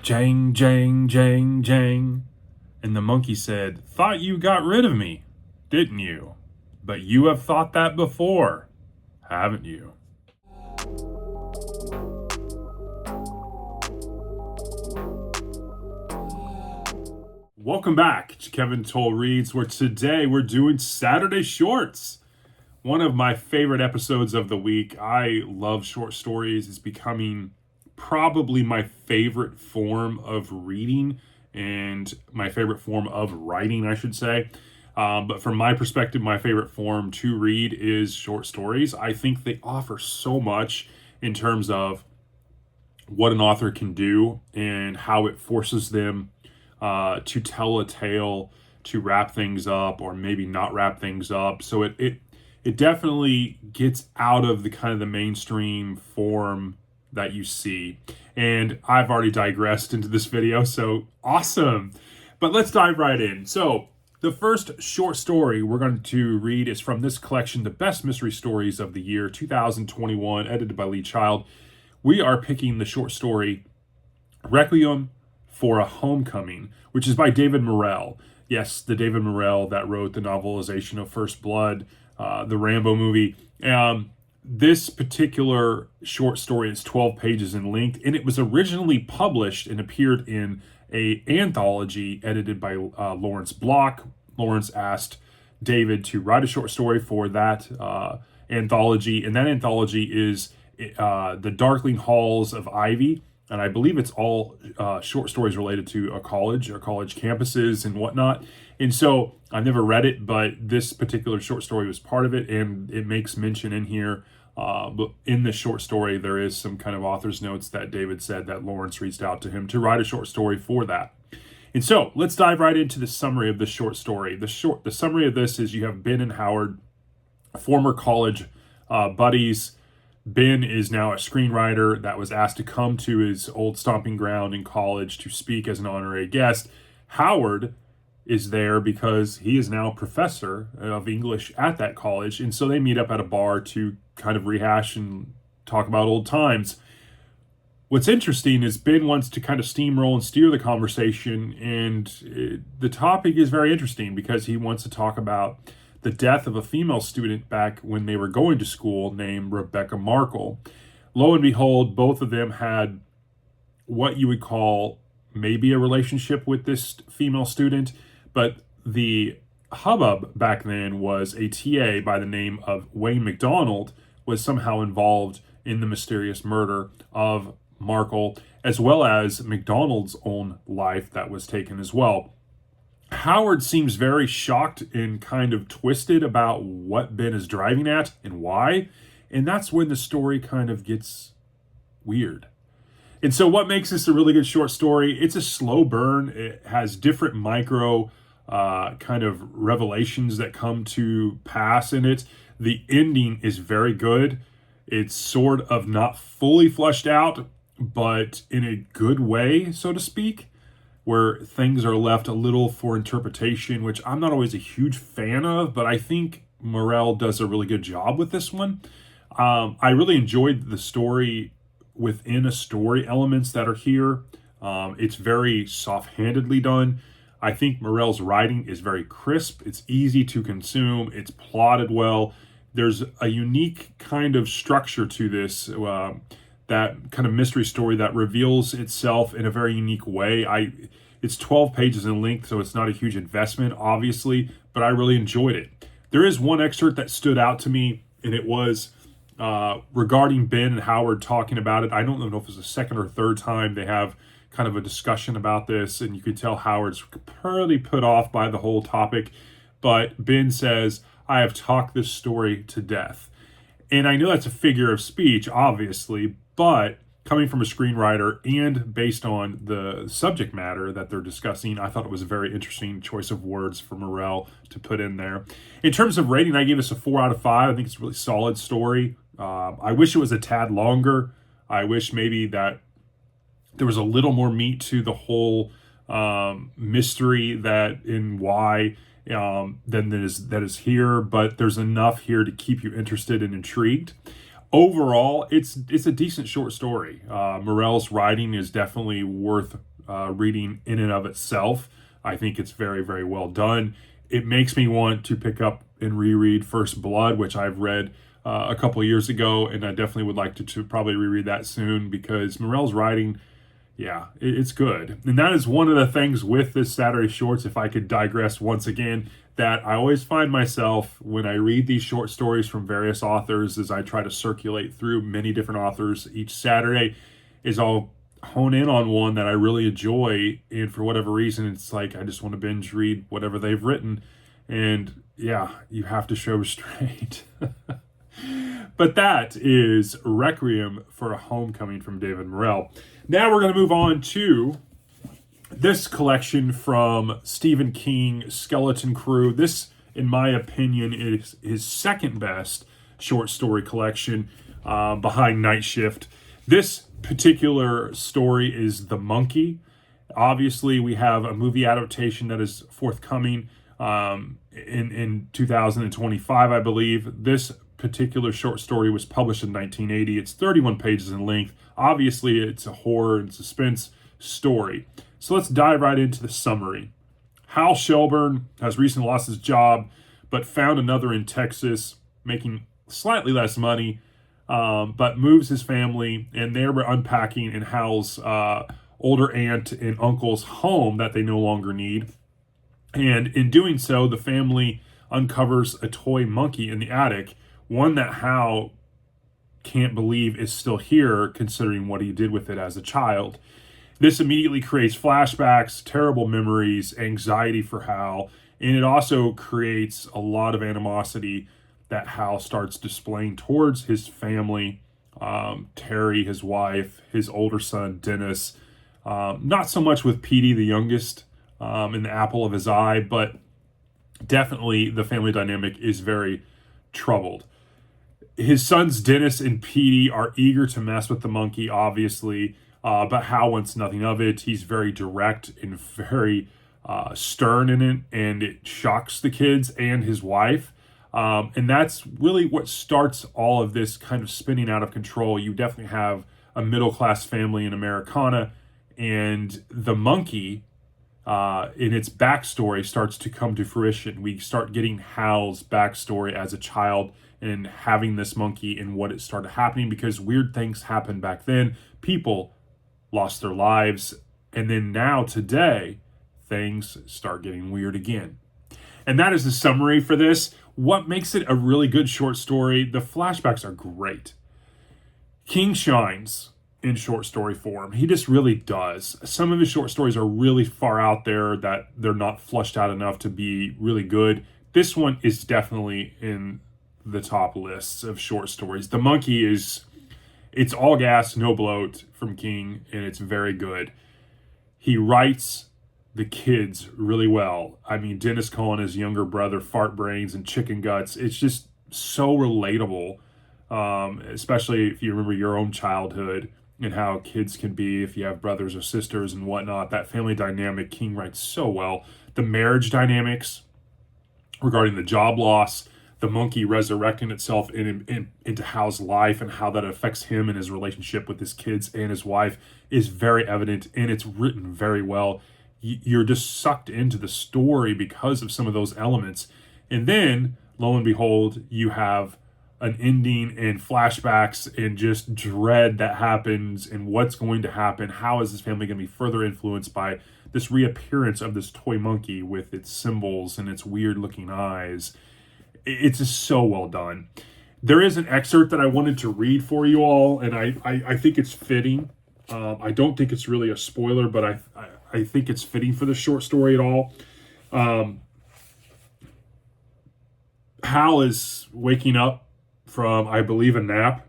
Jang, jang, jang, jang. And the monkey said, "Thought you got rid of me, didn't you? But you have thought that before, haven't you?" Welcome back to Kevin Toll Reads, where today we're doing Saturday Shorts. One of my favorite episodes of the week. I love short stories. It's becoming probably my favorite form of reading and my favorite form of writing, I should say. But from my perspective, my favorite form to read is short stories. I think they offer so much in terms of what an author can do and how it forces them to tell a tale, to wrap things up, or maybe not wrap things up. So it definitely gets out of the kind of the mainstream form that you see. And I've already digressed into this video, so awesome. But let's dive right in. So the first short story we're going to read is from this collection, The Best Mystery Stories of the Year 2021, edited by Lee Child. We are picking the short story Requiem for a Homecoming, which is by David Morrell. Yes, the David Morrell that wrote the novelization of First Blood, the Rambo movie. This particular short story is 12 pages in length, and it was originally published and appeared in a anthology edited by Lawrence Block. Lawrence asked David to write a short story for that anthology, and that anthology is The Darkling Halls of Ivy, and I believe it's all short stories related to a college or college campuses and whatnot. And so I've never read it, but this particular short story was part of it, and it makes mention in here. But in the short story, there is some kind of author's notes that David said that Lawrence reached out to him to write a short story for that. And so let's dive right into the summary of the short story. The summary of this is you have Ben and Howard, former college buddies. Ben is now a screenwriter that was asked to come to his old stomping ground in college to speak as an honorary guest. Howard is there because he is now a professor of English at that college, and so they meet up at a bar to kind of rehash and talk about old times. What's interesting is Ben wants to kind of steamroll and steer the conversation, and the topic is very interesting because he wants to talk about the death of a female student back when they were going to school named Rebecca Markle. Lo and behold, both of them had what you would call maybe a relationship with this female student, but the hubbub back then was a TA by the name of Wayne McDonald was somehow involved in the mysterious murder of Markle, as well as McDonald's own life that was taken as well. Howard seems very shocked and kind of twisted about what Ben is driving at and why. And that's when the story kind of gets weird. And so, what makes this a really good short story? It's a slow burn. It has different micro kind of revelations that come to pass in it. The ending is very good. It's sort of not fully fleshed out, but in a good way, so to speak, where things are left a little for interpretation, which I'm not always a huge fan of, but I think Morrell does a really good job with this one. I really enjoyed the story within a story elements that are here. It's very soft-handedly done. I think Morrell's writing is very crisp. It's easy to consume. It's plotted well. There's a unique kind of structure to this, that kind of mystery story that reveals itself in a very unique way. It's 12 pages in length, so it's not a huge investment, obviously, but I really enjoyed it. There is one excerpt that stood out to me, and it was regarding Ben and Howard talking about it. I don't know if it was the second or third time they have kind of a discussion about this, and you could tell Howard's pretty put off by the whole topic, but Ben says, "I have talked this story to death." And I know that's a figure of speech, obviously, but coming from a screenwriter and based on the subject matter that they're discussing, I thought it was a very interesting choice of words for Morrell to put in there. In terms of rating, I gave this a 4 out of 5. I think it's a really solid story. I wish it was a tad longer. I wish maybe that there was a little more meat to the whole mystery that in why than that is here, but there's enough here to keep you interested and intrigued. Overall, it's a decent short story. Morrell's writing is definitely worth reading in and of itself. I think it's very, very well done. It makes me want to pick up and reread First Blood, which I've read a couple of years ago, and I definitely would like to probably reread that soon because Morrell's writing, yeah, it's good. And that is one of the things with this Saturday Shorts, if I could digress once again, that I always find myself when I read these short stories from various authors as I try to circulate through many different authors each Saturday, is I'll hone in on one that I really enjoy, and for whatever reason, it's like I just want to binge read whatever they've written. And yeah, you have to show restraint. But that is Requiem for a Homecoming from David Morrell. Now we're going to move on to this collection from Stephen King, Skeleton Crew. This, in my opinion, is his second best short story collection behind Night Shift. This particular story is The Monkey. Obviously, we have a movie adaptation that is forthcoming in 2025, I believe. This particular short story was published in 1980. It's 31 pages in length. Obviously, it's a horror and suspense story. So let's dive right into the summary. Hal Shelburne has recently lost his job, but found another in Texas, making slightly less money, but moves his family, and they were unpacking in Hal's older aunt and uncle's home that they no longer need. And in doing so, the family uncovers a toy monkey in the attic, one that Hal can't believe is still here, considering what he did with it as a child. This immediately creates flashbacks, terrible memories, anxiety for Hal, and it also creates a lot of animosity that Hal starts displaying towards his family, Terry, his wife, his older son, Dennis. Not so much with Petey, the youngest, in the apple of his eye, but definitely the family dynamic is very troubled. His sons, Dennis and Petey, are eager to mess with the monkey, obviously, but Hal wants nothing of it. He's very direct and very stern in it, and it shocks the kids and his wife. And that's really what starts all of this kind of spinning out of control. You definitely have a middle-class family in Americana, and the monkey, in its backstory, starts to come to fruition. We start getting Hal's backstory as a child and having this monkey and what it started happening, because weird things happened back then. People lost their lives, and then now today, things start getting weird again. And that is the summary for this. What makes it a really good short story? The flashbacks are great. King shines in short story form. He just really does. Some of his short stories are really far out there that they're not flushed out enough to be really good. This one is definitely in the top lists of short stories. The Monkey it's all gas, no bloat from King, and it's very good. He writes the kids really well. I mean, Dennis calling his younger brother fart brains and chicken guts. It's just so relatable, especially if you remember your own childhood and how kids can be if you have brothers or sisters and whatnot. That family dynamic, King writes so well. The marriage dynamics regarding the job loss, the monkey resurrecting itself into Hal's life and how that affects him and his relationship with his kids and his wife is very evident, and it's written very well. You're just sucked into the story because of some of those elements. And then, lo and behold, you have an ending and flashbacks and just dread that happens and what's going to happen. How is this family going to be further influenced by this reappearance of this toy monkey with its symbols and its weird looking eyes? It's just so well done. There is an excerpt that I wanted to read for you all, and I think it's fitting. I don't think it's really a spoiler, but I think it's fitting for the short story at all. Hal is waking up from, I believe, a nap,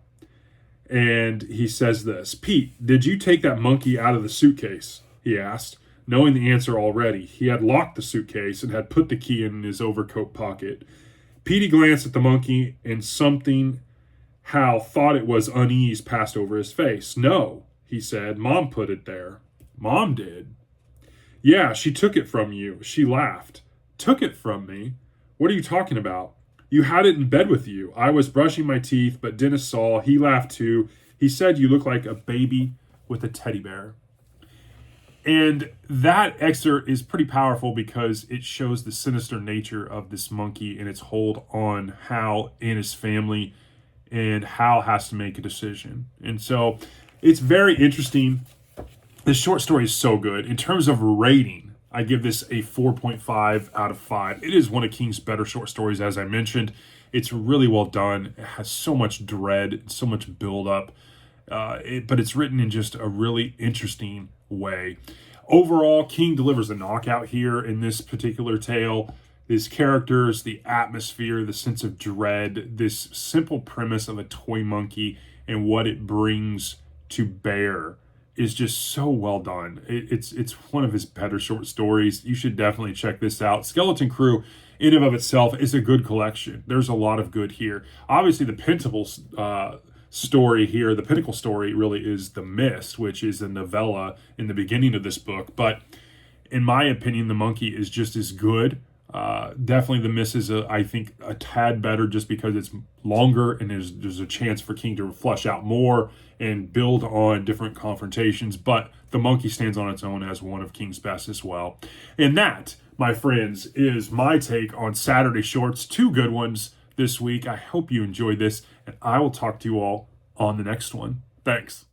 and he says this: "Pete, did you take that monkey out of the suitcase?" he asked, knowing the answer already. He had locked the suitcase and had put the key in his overcoat pocket. Petey glanced at the monkey, and something Hal thought it was unease passed over his face. "No," he said. "Mom put it there." "Mom did?" "Yeah, she took it from you." She laughed. "Took it from me? What are you talking about?" You had it in bed with you. I was brushing my teeth, but Dennis saw. He laughed too. He said, you look like a baby with a teddy bear. And that excerpt is pretty powerful because it shows the sinister nature of this monkey and its hold on Hal and his family, and Hal has to make a decision. And so it's very interesting. This short story is so good. In terms of rating, I give this a 4.5 out of 5. It is one of King's better short stories, as I mentioned. It's really well done. It has so much dread, so much buildup, but it's written in just a really interesting way. Overall, King delivers a knockout here in this particular tale. His characters, the atmosphere, the sense of dread, this simple premise of a toy monkey and what it brings to bear is just so well done. It's one of his better short stories. You should definitely check this out. Skeleton Crew, in and of itself, is a good collection. There's a lot of good here. Obviously, the Pinnacle story here, the pinnacle story really is The Mist, which is a novella in the beginning of this book. But in my opinion, The Monkey is just as good. Definitely The Mist is, I think, a tad better just because it's longer and there's a chance for King to flesh out more and build on different confrontations. But The Monkey stands on its own as one of King's best as well. And that, my friends, is my take on Saturday Shorts. 2 good ones this week. I hope you enjoyed this, and I will talk to you all on the next one. Thanks.